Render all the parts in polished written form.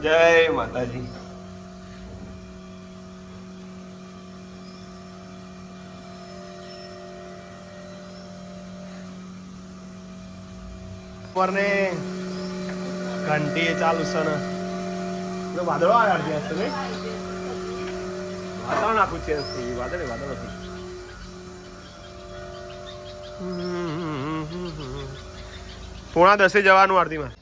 જય માતાજી. ઉપરને ઘંટી ચાલુ છે ને વાદળો આવ્યા છે તમે વાતાવરણ આખું ચેન્જ થઈ ગયું. વાદળ નથી. પોણા 10 જવાનું આરતીમાં.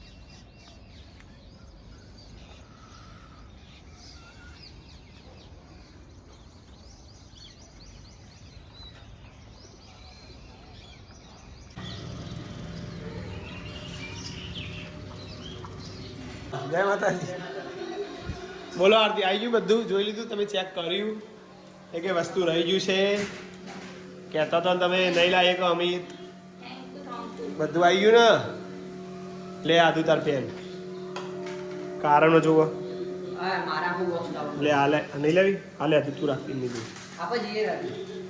જય માતાજી. બોલો આરતી આવી ગયું બધું જોઈ લીધું તમે ચેક કર્યું એ કે વસ્તુ રહી ગયું છે કહેતા તો તમે નહીં લાવીએ કે અમિત બધું આવી ગયું ને લે આધું તાર પેન કારણો જુઓ લે હાલે નહીં લેવી હાલે આધું તું રાખી લીધું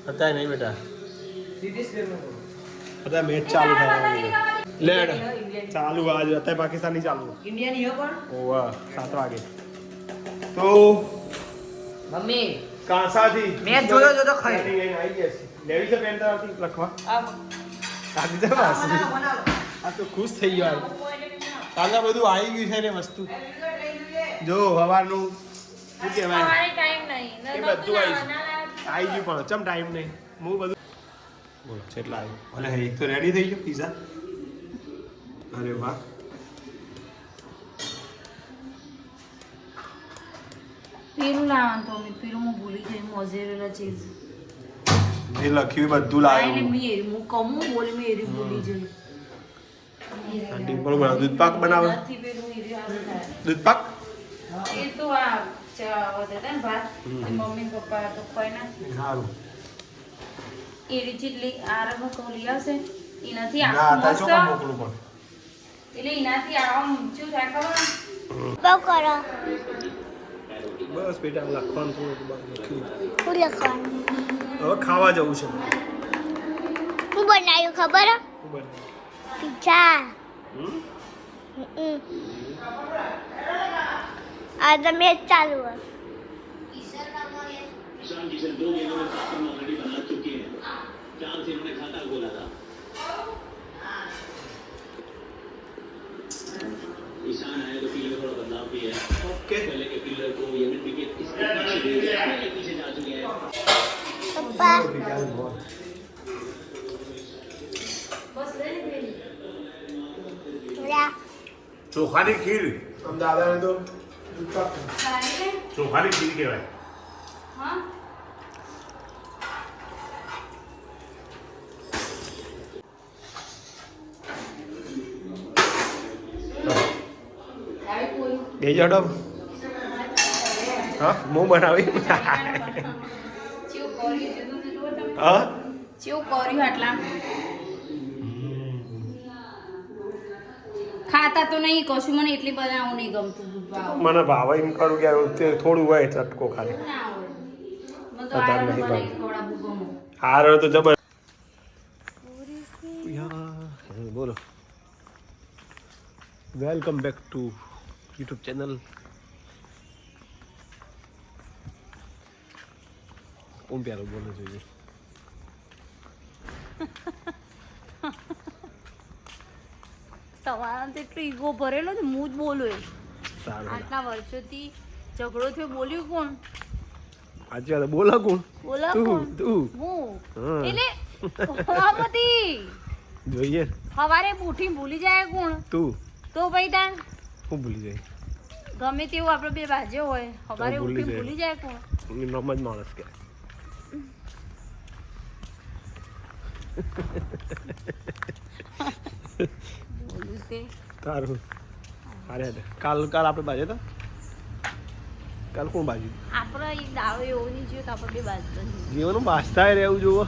અત્યારે નહીં બેટા અત્યારે મેચ ચાલુ થાય લે ચાલુ આજ અત્યારે પાકિસ્તાની ચાલુ ઇન્ડિયા ઓવા 7 વાગે તો મમ્મી કાંસાથી મેચ જોયો જો તો ખાઈ આવી ગયા છે લેવી છે પેન તારથી લખવા કાઢી દે બસ આ તો ખુશ થઈ ગયો કાંગા બધું આવી ગયું છે ને વસ્તુ જો હવારનું શું કહેવાય ટાઈમ નહીં એ બધું આવી ગયું પણ ચમ ટાઈમ નહીં હું બધું બોલો કેટલા આવ્યું અને એક તો રેડી થઈ ગયો પીઝા અરે વાહ પીરું લાવવાનું તો અમે પીરું હું ભૂલી ગઈ મોઝેરેલા ચીઝ જે લખ્યું બધું લાવ્યું હું કમું બોલી મેં એરી ભૂલી જઈ ડિમ્પલ બનાવ દૂધ પાક બનાવે નથી પેલું એરી આવું થાય દૂધ પાક એ તો આ વધે ને ભાત મમ્મી પપ્પા તો કોઈ ના સારું એરી ચીટલી આરામ કોલી આવશે એનાથી ના આખું તા મસ્ત ચોકા મોકલું પણ એટલે એનાથી આમ શું થાય ખબર બહુ કરો બસ બેટા લખવાનું થોડું લખ્યું હું લખવાનું હવે ખાવા જવું છે હું બનાવ્યું ખબર શું બનાવ્યું? પિઝા આ તો મેચ ચાલુ હોય ईशान किशन 2 गेंदों में 7 रन ऑलरेडी बना चुके हैं 4 से इन्होंने खाता खोला था ईशान आए तो फील्डर में थोड़ा बदलाव भी है ओके पहले के फील्डर को यमन विकेट इस पीछे दे दिया पीछे जा चुके हैं પપ્પા બસ લઈ લે લા ચોખાની ખીર આમ દાદાને તો દૂધ પાક ખાઈ લે ચોખાની ખીર કહેવાય. હા આવી કોઈ બે જડો હા હું બનાવી ચેવું કર્યું જુદું જુદું તમે હા ચેવું કર્યું આટલા ખાતા તો નહીં કશું મને એટલી બનાવવું નહીં ગમતું દૂધ ભાવ મને ભાવ એમ કરું કે તે થોડું હોય ચટકો ખાલી ના હોય મને તો વધારે આરામ નહીં બનાવી ખવડાવવું ગમે હારો તો જબર બોલો welcome back to YouTube channel કોણ પ્યારો બોલો જોઈએ તમારા તો એટલો ઈગો ભરેલો છે હું જ બોલું એ સારું આટલા વર્ષોથી ઝઘડો થયો બોલ્યું કોણ આજે વાત બોલા કોણ બોલા તું કોણ તું હું હા. એટલે હવામાંથી જોઈએ સવારે ઉઠી ભૂલી જાય કોણ તું તો ભાઈ તાણ હું ભૂલી જાય ગમે તેવું આપણે બે બાજુ હોય સવારે ભૂલી ઉઠી જાય. ભૂલી જાય કોણ નોમ જ માણસ કે બોલું તે તારું અરે કાલ આપણે બાજે તો કાલ કોણ બાજુ આપણે એક દાડો એવો નહીં જોયો તો આપણે બે બાજુ જીવનનું બાસતા રહેવું જુઓ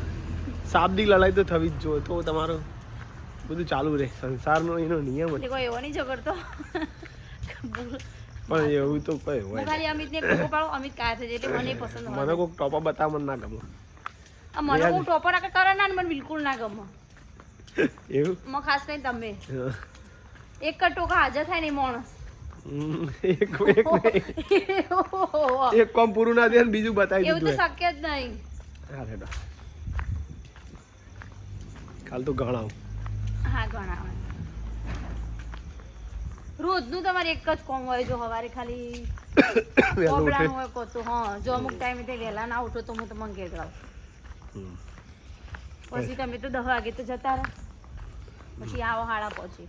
શાબ્દિક લડાઈ તો થવી જ જોઈએ તો તમારો બધું ચાલુ રહે સંસારનો એનો નિયમ જ કોઈ એવો નહીં ઝઘડતો પણ એવું તો કઈ હું હોય ખાલી અમિતને ટોપો પાડો અમિત કાય છે એટલે મને પસંદ મને હોય કોઈક ટોપા બતાવ મને ના ગમે મને કોઈ ટોપો ના કરે ના મને બિલકુલ ના ગમે એવું ખાસ કરીને તમે એક જ ટોકા હાજર થાય ને એ માણસ એક એક કામ પૂરું ના થયું ને બીજું બતાવી એવું તો દીધું શક્ય જ નહીં. હા રેડો કાલ તો ગણાવ હા ઘણા રોજનું તમારે એક જ કોમ હોય જો સવારે ખાલી વહેલું ઉઠે કોપડાનું હોય કોતું. હા જો અમુક ટાઈમે તે વહેલા ના ઉઠો તો હું તમને ઘેર જાઉં. પછી તમે તો 10 વાગે તો જતા રહો. પછી આવો 5:30.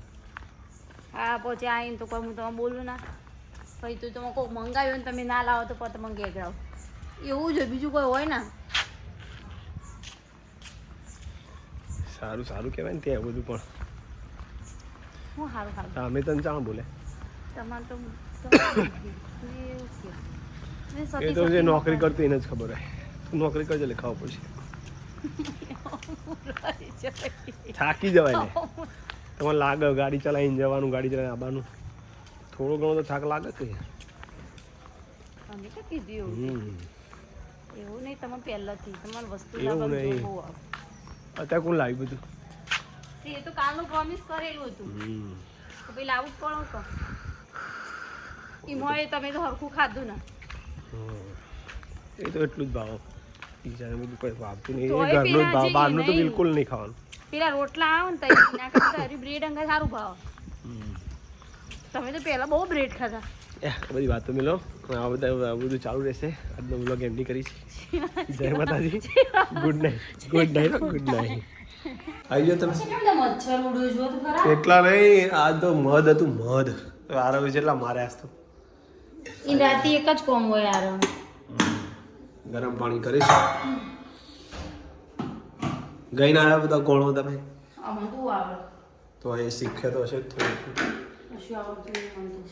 5:30 આવીને તો કોઈ હું તમે બોલું ના. પછી તો તમે કોઈક મંગાવ્યું ને તમે ના લાવો તો પછી તમે ઘેર જાઓ. એવું જ હોય, બીજું કોઈ હોય ના. સારું સારું કહેવાય ને ત્યાં બધું પણ હું સારું સારું અમે તને ચાણ બોલે તમારે તો એ તો જે નોકરી કરતી એને જ ખબર હોય તું નોકરી કરજે એટલે ખાવા પડશે થાકી જવાય ને તમને લાગે ગાડી ચલાવીને જવાનું ગાડી ચલાવીને આવવાનું થોડો ઘણો તો થાક લાગે કે અમે તો કીધું એવું. એવું નહીં તમે પહેલાથી તમારે વસ્તુ એવું લાવવાનું નહીં. બહુ આવે. અત્યારે કોણ લાવી બધું એ તો કાલનું પ્રોમિસ કરેલું હતું તો પેલા આવું જ પડો તો એમાં તમે તો હરખું ખાધું ને એ તો એટલું જ ભાવ બીજાને બધું કોઈ ભાવતું નહીં તોય એ ઘરનું જ પેલા ભાવ જે બહારનું તો નહીં. બિલકુલ નહીં ખાવાનું પેલા રોટલા આવે ને તો એના કરતા હરી બ્રેડ અંગા સારું ભાવ. તમે તો પહેલા બહુ બ્રેડ ખાધા. બધી વાતો મિલો આ બધું ચાલુ રહેશે આજનો વ્લોગ એમની કરીશ જય માતાજી ગુડ નાઇટ ગુડ નાઇટ આવી જાઓ તમે કેમ તો મચ્છર ઉડ્યો જો તો ખરા. એટલા નહીં આ તો મધ હતું મધ આરવ જેટલા મારે આજ તો ઈ રાતે એક જ કોમ હોય આરામ. ગરમ પાણી કરીશ ગઈ ના આવ્યા બધા કોણો તમે આમાં તું આવડે તો એ શીખ્યો તો હશે જ થોડું શું આવડતું નહીં મને તો.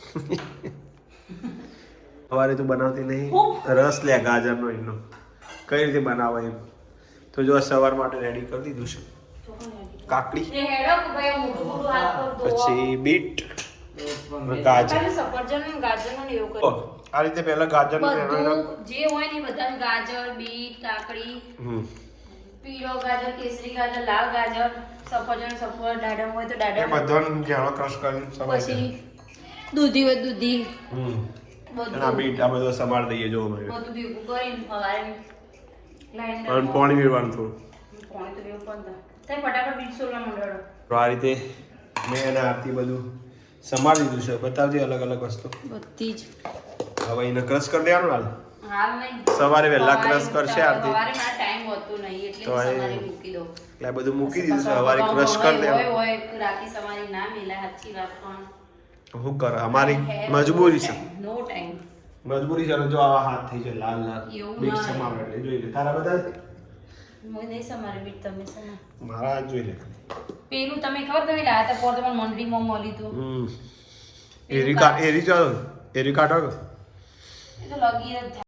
સવારે તું બનાવતી નહીં રસ લે ગાજરનો એનો કઈ રીતે બનાવો એમ તો જો સવાર માટે રેડી કરી દીધું છે કાકડી એ હેડો કે ભાઈ મોટું મોટું હાથ પર ધોવો. પછી બીટ ગાજર ખાલી સફરજન ને ગાજરનો ને એવું ઓ, કર્યું. આ રીતે પહેલા ગાજર બધું જે હોય ને બધા ગાજર બીટ કાકડી પીળો ગાજર કેસરી ગાજર લાલ ગાજર સફરજન સફરજન દાડમ હોય તો એ દાડમ બધાને ઘેણો ક્રશ કરીને સમારી પછી દૂધી હોય દૂધી અને આ બધું બીટ આ બધો સમાર દઈએ જો અમે બધું ભેગું કરીને હવારે ગ્રાઇન્ડર અને પાણી પીવાનું થોડું પાણી તો ભેગું પણ થાય ફટાફટ બીટ સોલવા માંડો. તો આ રીતે મેં અને આરતી બધું સમારી દીધું છે બતાવજે અલગ અલગ વસ્તુ બધી જ હવે એને ક્રશ કરી દેવાનું હાલ હાલ નહીં સવારે વહેલા સવારે crush કરશે આરતી. સવારે મારા ટાઈમ હોતો નહીં એટલે તો હું એ- સવારે મૂકી દઉં. એટલે આ બધું મૂકી દીધું છે સવારે ક્રશ કરી હોય દેવાનું હોય રાતે સવારે ના મેલા સાચી વાત પણ શું કરે અમારી મજબૂરી છે નો ટાઈમ. મજબૂરી છે અને જો આવા હાથ થઈ છે લાલ લાલ એવું બીટ ના. સમાવે એટલે જોઈ લે તારા બધા મને નહીં સમારે બીટ તમે સમા. મારા હાથ જોઈ લે પેલું તમે ખબર તમે લાયા હતા પોર તમારે મંડળીમાં મળી હતું એરી કાઢો એ તો લગી જ થાય.